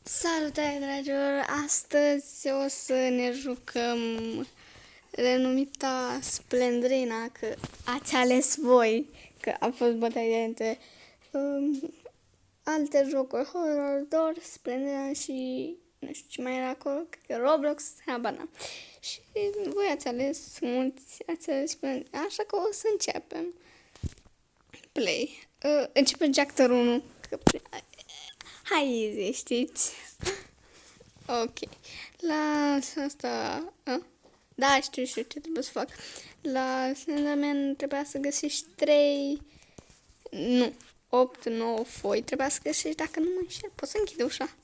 Salutare, dragilor! Astăzi o să ne jucăm renumita Splendrina, că ați ales voi, că a fost bătălia între alte jocuri, Horror, Door, Splendrina și nu știu ce mai era acolo, cred că Roblox, habar n-am. Și voi ați ales, mulți ați ales Splendrina, așa că o să începem. Play. Începe Jack 1. Hai, easy, știți? Ok. La asta... Da, știu ce trebuie să fac. La Slenderman trebuia să găsești 3... Nu. 8, 9 foi. Trebuia să găsești, dacă nu mă înșel. Poți să închide ușa?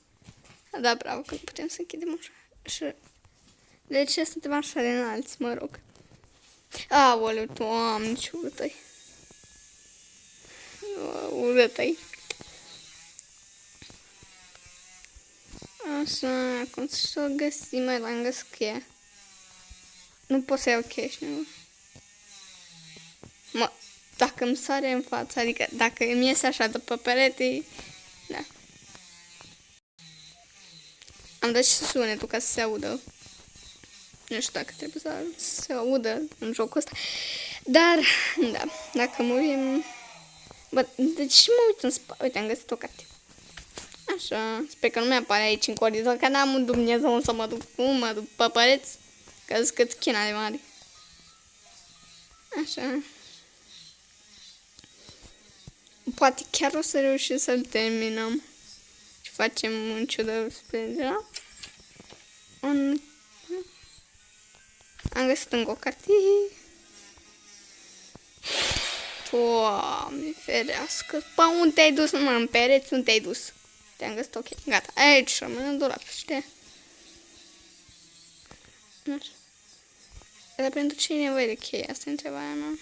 Da, bravo, că nu putem să închidem ușa. Și... De ce suntem așa de înalți, mă rog? Aoleu, Doamne, ce urâtă-i. Urâtă-i. Așa, cum să o găsim, mai l-am găsit cheia. Nu pot să iau cash, nu? Mă, dacă îmi sare în față, adică dacă îmi iese așa de pe perete, da. Am dat și sunetul ca să se audă. Nu știu dacă trebuie să se audă în jocul ăsta. Dar, da, dacă murim... Bă, deci mă uit în spate. Uite, am găsit o carte. Așa, sper că nu mi-apare aici în coridor, că n-am un Dumnezeu să mă duc, mă duc pe păreți, că zic cât china de mare. Așa. Poate chiar o să reușim să-l terminăm. Și facem în ciudă Splendrina. Am găsit încă o carte. Doamne, ferească. Pa, unde te-ai dus, mă, în pereți, unde te-ai dus? Te-am găsit, ok, gata. Aici rămâne în dulap, știi? Așa. Dar pentru ce e nevoie de cheie? Asta e întrebarea mea.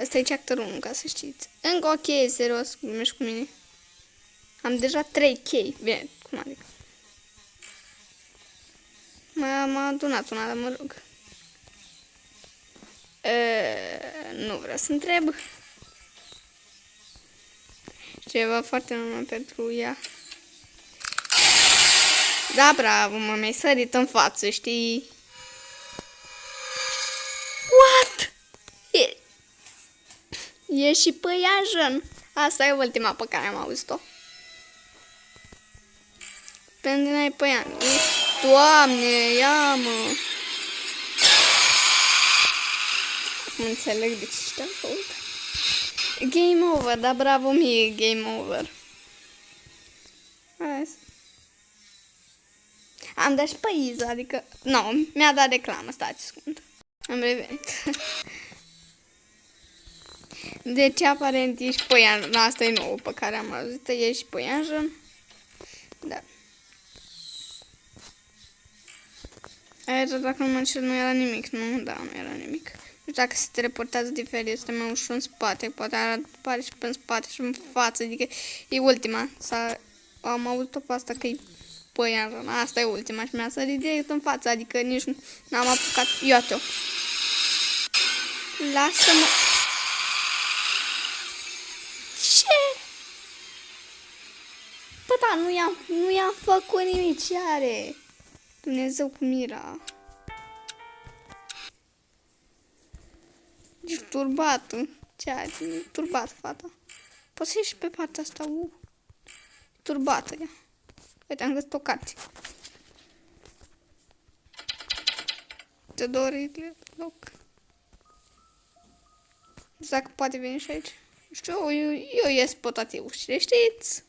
Asta e chapterul 1, ca să știți. Încă o cheie, serios, glumești cu mine. Am deja 3 chei. Bine, cum adică? M-a adunat una, dar mă rog. Nu vreau să întreb. Ceva foarte normal pentru ea. Da, bravo, mă, mi-ai sărit în față, știi? What? E și păianjen. Asta e ultima pe care am auzit-o. Pentru noi păian. Doamne, ia mă. Nu înțeleg de ce știam făcut. Game over, da, bravo mie, game over. Hai. Am dat și pe Iza, adică... Nu, mi-a dat reclamă, stați scund. Am revenit. Deci, aparent, ești păianjen. Asta e nouă pe care am auzit, ești păianjen. Da. Aici, dacă nu mă înșel, nu era nimic, nu? Da, nu era nimic. Nu știu dacă se teleportează diferit, este mai ușor în spate, poate apare și pe în spate și în față, adică e ultima. Am auzit-o pe asta că e păianjen, asta e ultima și mi-a sărit direct în față, adică nici n-am apucat. Iată-o. Lasă-mă. Ce? Bă, da, nu i-am făcut nimic, ce are? Dumnezeu cu mira. Ești turbată. Ce ai? Turbat, fata. Poți să ieși pe partea asta, turbată ea. Uite, am găsit o carte. Te dori loc. Nu știu dacă poate veni și aici. Nu știu, eu ies pe toate ușile, știți?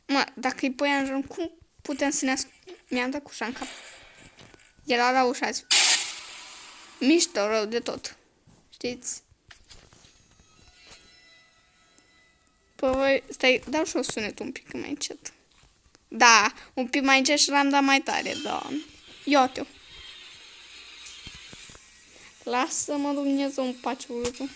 Mă, dacă e păianjen, cum putem să ne Mi-am dat cu ușa în cap. Era la ușa azi. Mișto rău de tot. Știți? Păi, stai, dau și o sunetul un pic mai încet. Da, un pic mai încet și l-am dat mai tare, da. Iată-o. Lasă-mă, Dumnezeu, în pace, urâtul.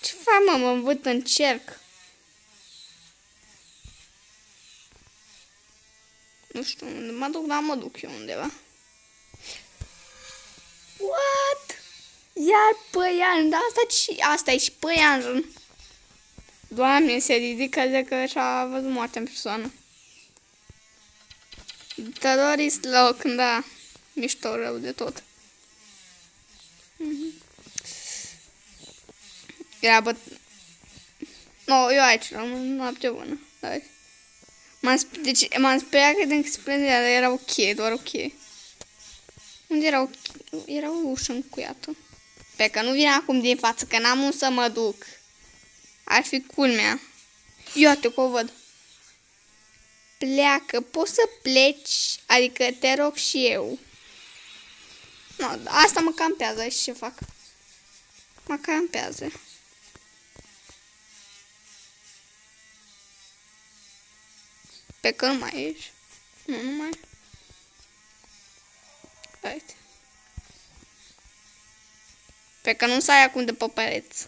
Ce fac, mă învârt în cerc? Nu știu unde mă duc, dar mă duc eu undeva. What? Iar păianjen, asta e și păianjen. Doamne, se ridică de că și-a văzut moartea în persoană. Terorist loc, da. Mișto rău de tot. Era no, eu aici rămân, noapte bună. Deci m-am speriat că din splendirea, dar era ok, doar ok. Unde era o ușă încuiată? Pe că nu vine acum din față, că n-am unde să mă duc. Ar fi culmea. Iată că o văd. Pleacă, poți să pleci, adică te rog și eu. No, asta mă campează, și ce fac? Mă campează. Pe că nu mai ești. Nu mai. Uite. Pe că nu stai acum de pe pereți.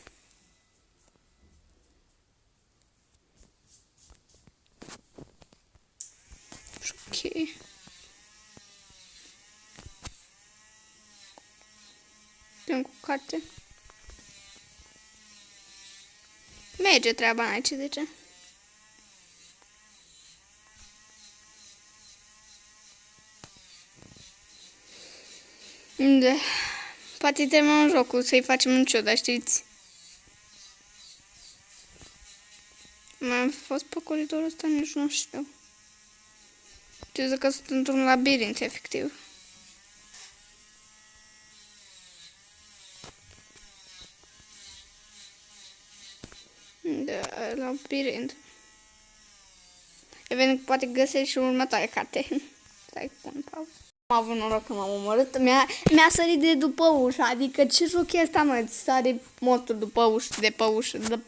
Ok. Plin cu carte. Merge treaba aici, de ce? Da. Poate terminăm jocul, să-i facem în ciudă, știți? Am fost pe coridorul ăsta, nici nu știu. Știu că sunt într-un labirint, efectiv. Da, labirint. Eventual, poate găsești și următoarea carte. Stai, pun pauză. Am avut noroc că m-am omorât. Mi-a sărit de după ușă. Adică ce joc e ăsta, mă? Sare motul după ușă, de pe ușă,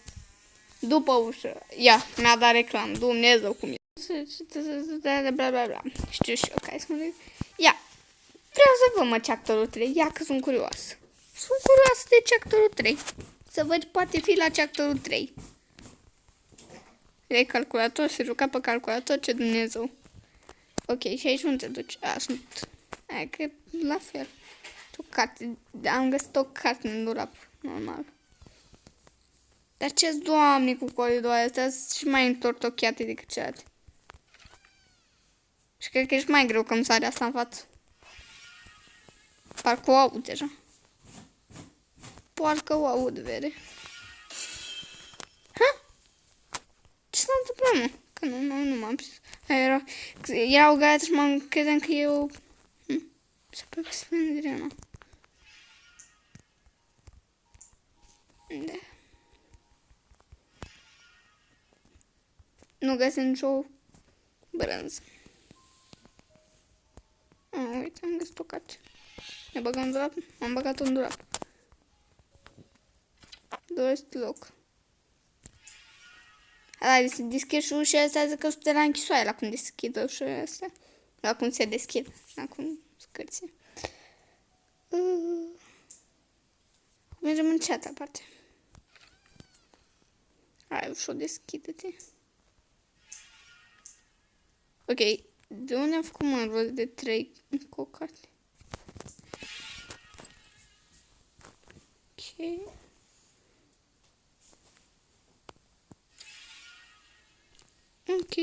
după ușă. Ia, mi-a dat reclam. Dumnezeu cum e. Bla bla bla. Știu și eu care să mă zic. Ia, vreau să văd, mă, chapterul 3. Ia că sunt curios. Sunt curioasă de chapterul 3. Să văd, poate fi la chapterul 3. E calculator, se juca pe calculator, ce Dumnezeu. Ok, și aici unde te duci? Sunt... că la fel. O carte. Am găsit o carte în dulap. Normal. Dar ce-s, Doamne, cu coridoare astea? Sunt și mai întortocheate decât celelalte. Și cred că ești mai greu că îmi sare asta în față. Parcă o aud deja. Parcă o aud, vede. Ha? Ce s-a întâmplat, mă? Că nu m-am prins. Era o gaiată și credeam că eu... Se pare că se vede, nu? Da. Nu găsim nicio brânză. Uite, am găsit o carte. Ne băgăm în dulap? Am băgat-o în dulap. Doresc loc. Hai, deschid și ușa asta, zic că sunt de la închisoare la cum deschid ușa asta. La cum se deschid. La cum scârție. Mergem în cealaltă parte. Hai, ușa, deschide-te. Ok, de unde am făcut mă rost de 3 cu o carte? Ok. Ok.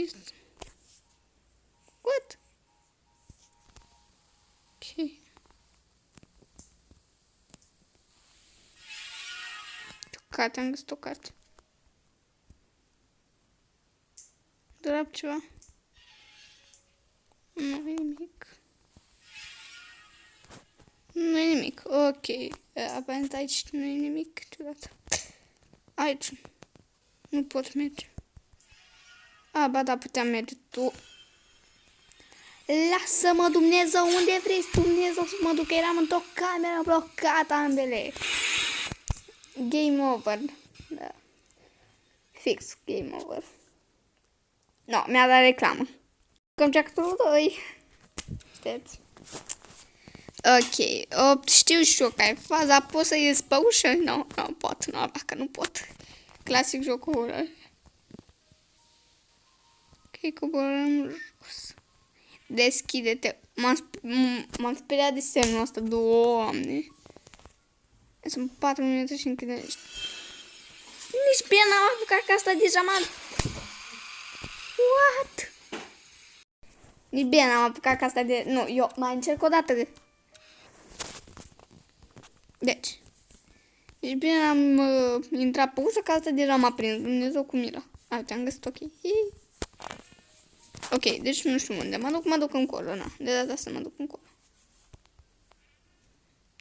What? Ok. Carte, am găsit o carte. Drap ceva. Nu e nimic. Nu e nimic. Ok. Aparent aici nu e nimic. Ciudat. Aici. Nu pot merge. Ba da, puteam merge. Tu. Lasă-mă, Dumnezeu, unde vrei, Dumnezeu, să mă duc, eram într-o cameră blocată ambele. Game over. Da. Fix, game over. No, mi-a dat reclamă. Cam chapterul 2. Știți? Ok, știu și eu care e faza, pot să ies pe ușă? Nu pot, dacă nu pot. Clasic jocul horror. Ok, coborăm jos. Deschide-te. M-am speriat de semnul ăsta, Doamne. Sunt 4 minute și închide. Nici bine n-am apucat ca asta deja m-am... What? Nici bine n-am apucat ca asta de... Nu, eu mai încerc o dată. Deci. Nici bine am intrat pe ușă, ca asta deja m-a prins. Dumnezeu cu mila. Uite, am găsit ok. Ok, deci nu știu unde. Mă duc încolo, na. De data asta mă duc încolo.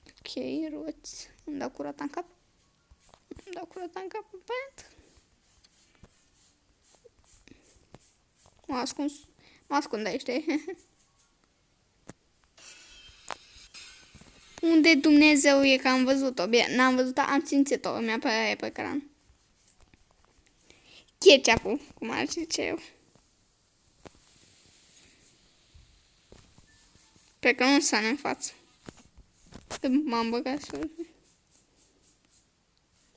Ok, roți. Îmi dau curat în cap. Mă ascund aici, Unde Dumnezeu e că am văzut-o? Bine, n-am văzut-o, am simțit-o. Mi-a apărut pe ecran. Ketchup-ul, cum ar zice eu. Pe că nu s-a în față. M-am băgat și...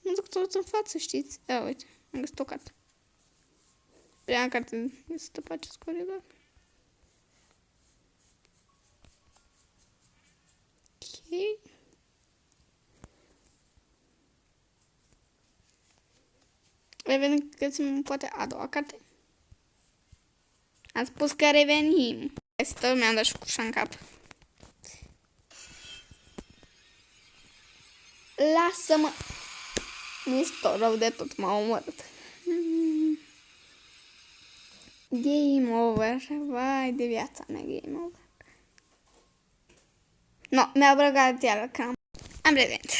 Mă duc tot în față, știți? Da, uite, am găsit o carte. Prima carte este pe acest coridor. Ok. Revenim, găsim poate a doua carte. Am spus că revenim. Asta mi-am dat și cușa în cap. Lasă-mă! Mișto, rău de tot, m-a omorât. Game over. Vai de viața mea, game over. No, mi-a băgat iară cam. Am revenit.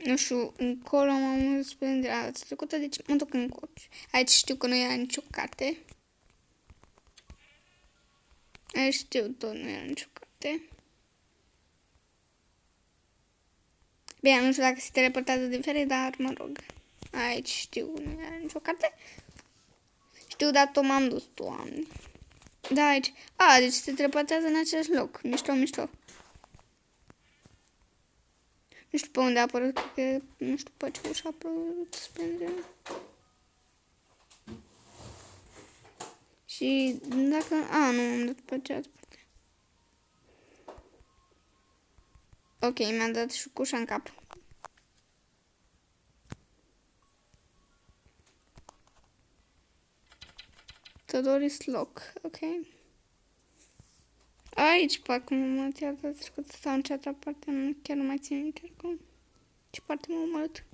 Nu știu, încolo m-am spus de la data trecută, deci mă duc încolo. Aici știu că nu era nicio carte. Aici știu tot, nu era nicio carte. Bine, nu știu dacă se teleportează diferit, dar mă rog. Aici știu, nu era nicio carte. Știu, dar tot m-am dus, Doamne. Da, aici. A, deci se teleportează în același loc. Mișto, mișto. Nu știu pe unde a apărut, cred că nu știu pe ce ușa a apărut spre. Și dacă... A, nu, am dat pe cealaltă parte. Ok, mi-a dat și cu ușa în cap. Todoris loc, ok. Aici, parcă mă ți-a dat trecut sau în cealaltă parte, chiar nu mai țin minte cum. Ce parte m-a omorât.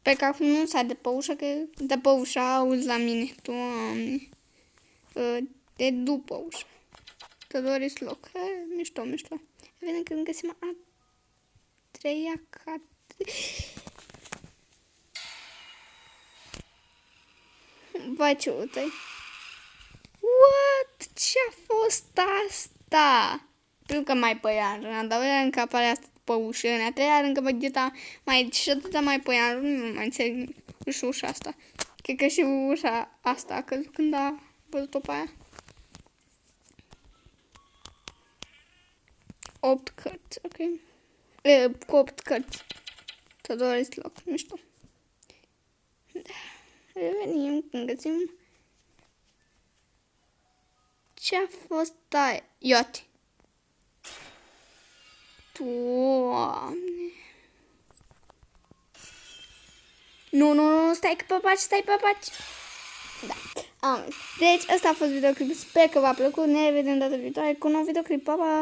Pe că acum nu s-a de pe ușă, că de pe ușă auzi la mine, Doamne. De după ușă. Todoris loc, mișto, mișto. Vedem când găsim a treia carte. Vai, ce uite-i. What? Ce-a fost asta? Pentru că mai păia în dar era încă apare asta pe ușă, în a treia încă mă gheta mai și atâta mai păia, nu mai înțeleg și ușa asta. Cred că și ușa asta a căzut când a văzut-o pe aia. 8 cărți, ok. Cu 8 cărți. Todoris loc, mișto. Revenim când găsim. Ce-a fost aia? Iată. Doamne. Nu, stai pe paci. Da, am. Deci, ăsta a fost videoclipul. Sper că v-a plăcut. Ne revedem data viitoare cu un nou videoclip. Pa, pa!